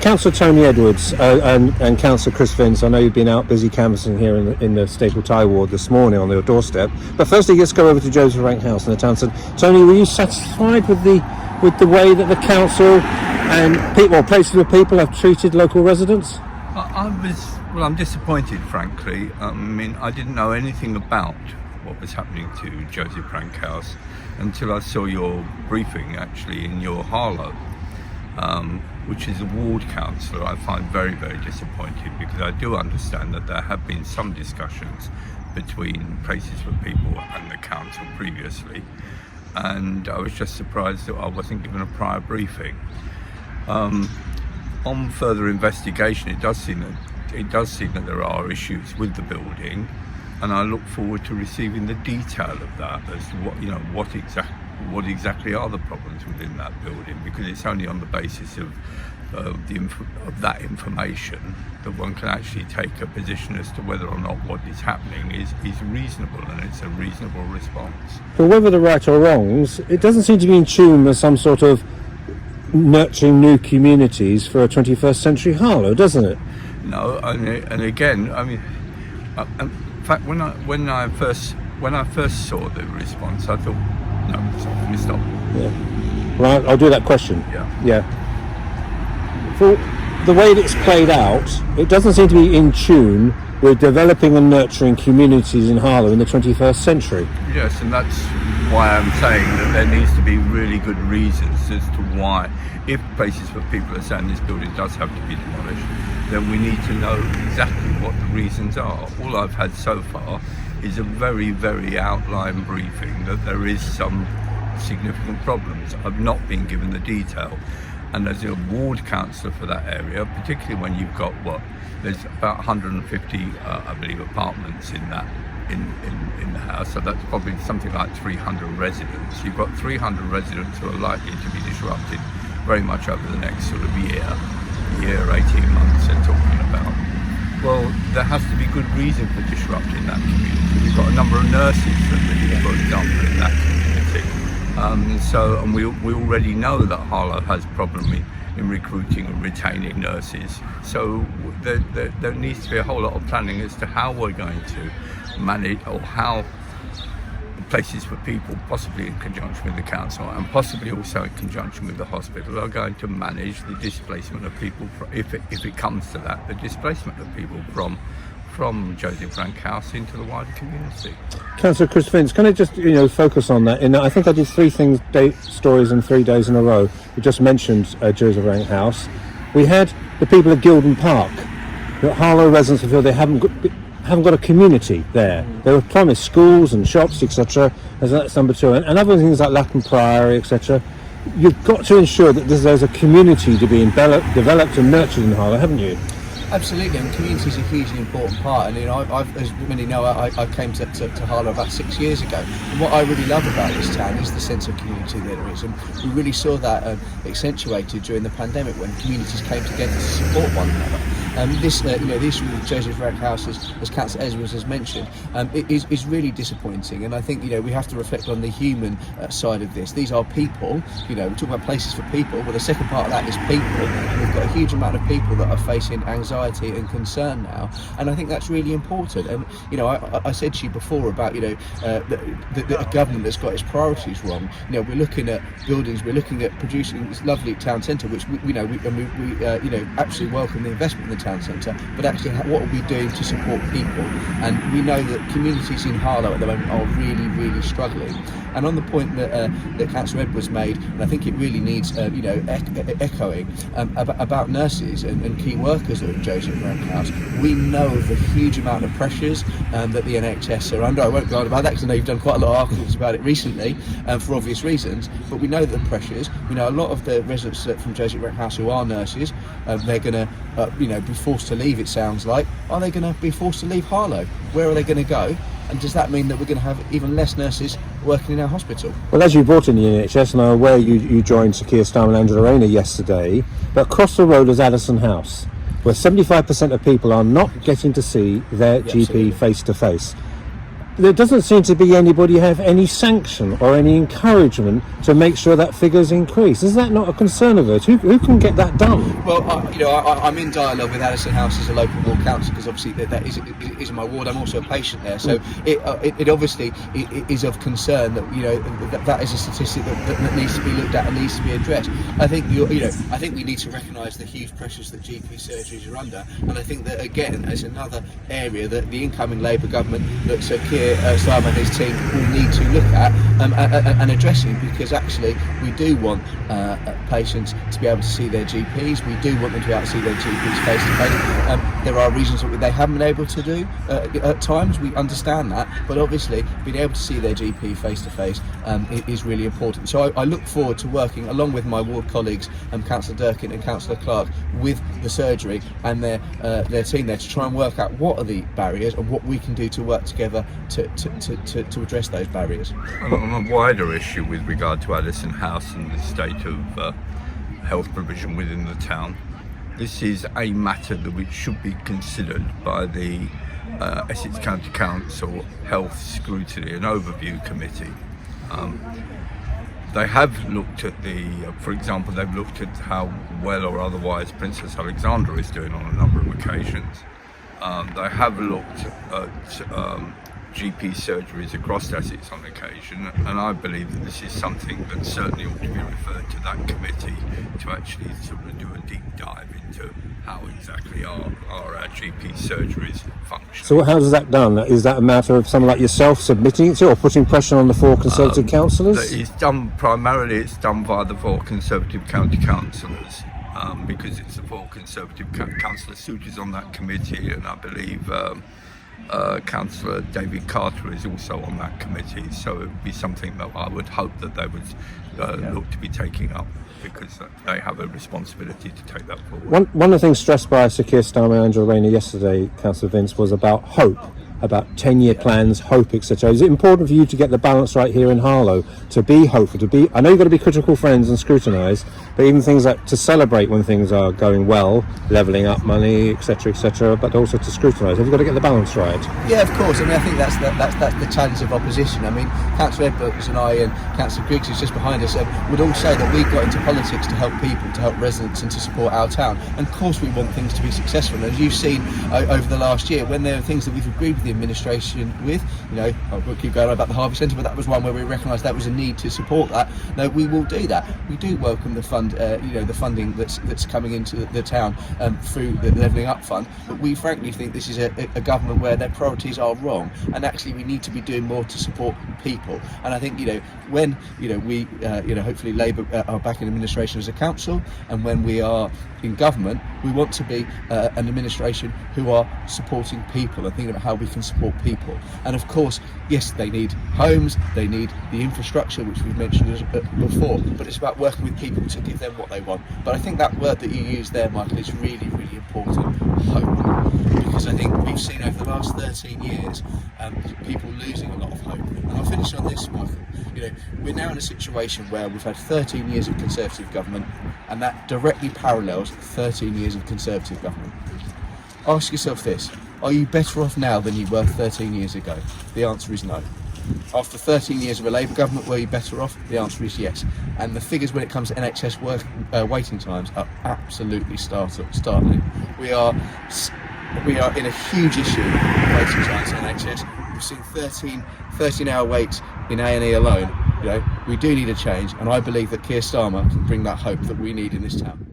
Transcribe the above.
Councillor Tony Edwards and Councillor Chris Vince, I know you've been out busy canvassing here in the Staple Tie ward this morning on your doorstep. But firstly, let's go over to Joseph Rank House in the town centre. Tony, were you satisfied with the way that the council and places of people have treated local residents? I'm disappointed, frankly. I mean, I didn't know anything about what was happening to Joseph Rank House until I saw your briefing actually in your Harlow. Which is a ward councillor. I find very, very disappointed, because I do understand that there have been some discussions between Places for People and the council previously, and I was just surprised that I wasn't given a prior briefing. On further investigation, it does seem that there are issues with the building, and I look forward to receiving the detail of that as to what exactly are the problems within that building, because it's only on the basis of that information that one can actually take a position as to whether or not what is happening is reasonable, and it's a reasonable response. But whether they're right or wrongs, it doesn't seem to be in tune with some sort of nurturing new communities for a 21st century Harlow, doesn't it? No, and again, I mean, in fact, when I first saw the response, I thought, no, let me stop. Yeah. Right, I'll do that question. Yeah. For the way that it's played out, it doesn't seem to be in tune with developing and nurturing communities in Harlow in the 21st century. Yes, and that's why I'm saying that there needs to be really good reasons as to why, if Places for People are saying this building does have to be demolished, then we need to know exactly what the reasons are. All I've had so far is a very, very outline briefing that there is some significant problems. I've not been given the detail, and as a ward councillor for that area, particularly when you've got there's about 150 I believe apartments in the house, so that's probably something like 300 residents. You've got 300 residents who are likely to be disrupted very much over the next sort of year, 18 months they're talking about. Well, there has to be good reason for disrupting that community. We've got a number of nurses that live, for example, in that community. And we already know that Harlow has problem in recruiting and retaining nurses. So there needs to be a whole lot of planning as to how we're going to manage, or how Places for People, possibly in conjunction with the council and possibly also in conjunction with the hospital, are going to manage the displacement of people, if it comes to that, the displacement of people from Joseph Rank House into the wider community. Councillor Chris Vince, can I just focus on that? I think I did three stories in 3 days in a row. We just mentioned Joseph Rank House. We had the people at Gilden Park. The Harlow residents feel they haven't got a community there. They were promised schools and shops, etc. That's number two, and other things like Latin Priory, etc. You've got to ensure that there's a community to be developed and nurtured in Harlow, haven't you? Absolutely, and community is a hugely important part. And I've, as many know, I came to Harlow about 6 years ago. And what I really love about this town is the sense of community that there is, and we really saw that accentuated during the pandemic when communities came together to support one another. The issue with Joseph Rank House, as Councillor Edwards has mentioned, is really disappointing. And I think we have to reflect on the human side of this. These are people. We talk about Places for People. Well, the second part of that is people. And we've got a huge amount of people that are facing anxiety and concern now, and I think that's really important. And I said to you before about the government that's got its priorities wrong. We're looking at buildings, we're looking at producing this lovely town centre, which we absolutely welcome the investment in the town centre, but actually what are we doing to support people? And we know that communities in Harlow at the moment are really, really struggling. And on the point that Councillor Edwards made, and I think it really needs echoing about nurses and key workers at Joseph Rank House, we know of the huge amount of pressures that the NHS are under. I won't go on about that because I know you've done quite a lot of articles about it recently for obvious reasons, but we know the pressures. We know a lot of the residents from Joseph Rank House who are nurses, they're going to be forced to leave, it sounds like. Are they going to be forced to leave Harlow? Where are they going to go? And does that mean that we're going to have even less nurses working in our hospital? Well, as you brought in the NHS, and I'm aware you joined Sir Keir Starmer and Angela Rayner yesterday, but across the road is Addison House, where 75% of people are not getting to see their GP face to face. there doesn't seem to be anybody have any sanction or any encouragement to make sure that figures increase. Is that not a concern of it? Who can get that done? Well, I'm in dialogue with Addison House as a local ward council, because obviously that is my ward. I'm also a patient there, so it obviously is of concern that that is a statistic that needs to be looked at and needs to be addressed. I think I think we need to recognise the huge pressures that GP surgeries are under, and I think that again is another area that the incoming Labour government, that Sir Keir Starmer and his team will need to look at and addressing, because actually we do want patients to be able to see their GPs. We do want them to be able to see their GPs face to face. There are reasons that they haven't been able to do at times. We understand that, but obviously being able to see their GP face to face is really important. So I look forward to working along with my ward colleagues, Councillor Durkin and Councillor Clark, with the surgery and their team there, to try and work out what are the barriers and what we can do to work together to address those barriers. On a wider issue with regard to Addison House and the state of health provision within the town, this is a matter that which should be considered by the Essex County Council Health Scrutiny and Overview Committee. They have looked at for example, they've looked at how well or otherwise Princess Alexandra is doing on a number of occasions. They have looked at GP surgeries across Essex on occasion, and I believe that this is something that certainly ought to be referred to that committee to actually sort of do a deep dive into how exactly are our GP surgeries function. So how does that done? Is that a matter of someone like yourself submitting it to, or putting pressure on the 4 Conservative councillors? It's done primarily via the 4 Conservative county councillors, because it's the 4 Conservative councillors. Suit is on that committee, and I believe Councillor David Carter is also on that committee, so it would be something that I would hope that they would look to be taking up, because they have a responsibility to take that forward. One of the things stressed by Sir Keir Starmer and Angela Rayner yesterday, Councillor Vince, was about hope, about 10-year plans, hope, etc. Is it important for you to get the balance right here in Harlow, to be hopeful, I know you've got to be critical friends and scrutinise, but even things like to celebrate when things are going well, levelling up money, etc., but also to scrutinise? Have you got to get the balance right? Yeah, of course. I mean, I think that's the challenge of opposition. I mean, Councillor Edwards and I and Councillor Griggs, who's just behind us, would all say that we got into politics to help people, to help residents and to support our town. And of course we want things to be successful. And as you've seen over the last year, when there are things that we've agreed with the administration with, I will keep going on about the Harvey Centre, but that was one where we recognised that was a need to support that. No, we will do that. We do welcome the fund, the funding that's coming into the town through the Levelling Up Fund, but we frankly think this is a government where their priorities are wrong, and actually we need to be doing more to support people. And I think when we hopefully Labour are back in administration as a council, and when we are in government, we want to be an administration who are supporting people and thinking about how we can support people. And of course, yes, they need homes, they need the infrastructure, which we've mentioned before, but it's about working with people to give them what they want. But I think that word that you used there, Michael, is really, really important, hope. Because I think we've seen over the last 13 years people losing a lot of hope. And I'll finish on this, Michael. We're now in a situation where we've had 13 years of Conservative government, and that directly parallels 13 years of Conservative government. Ask yourself this: are you better off now than you were 13 years ago? The answer is no. After 13 years of a Labour government, were you better off? The answer is yes. And the figures when it comes to NHS waiting times are absolutely startling. We are in a huge issue with waiting times in NHS. We've seen 13-hour waits in A&E alone. We do need a change, and I believe that Keir Starmer can bring that hope that we need in this town.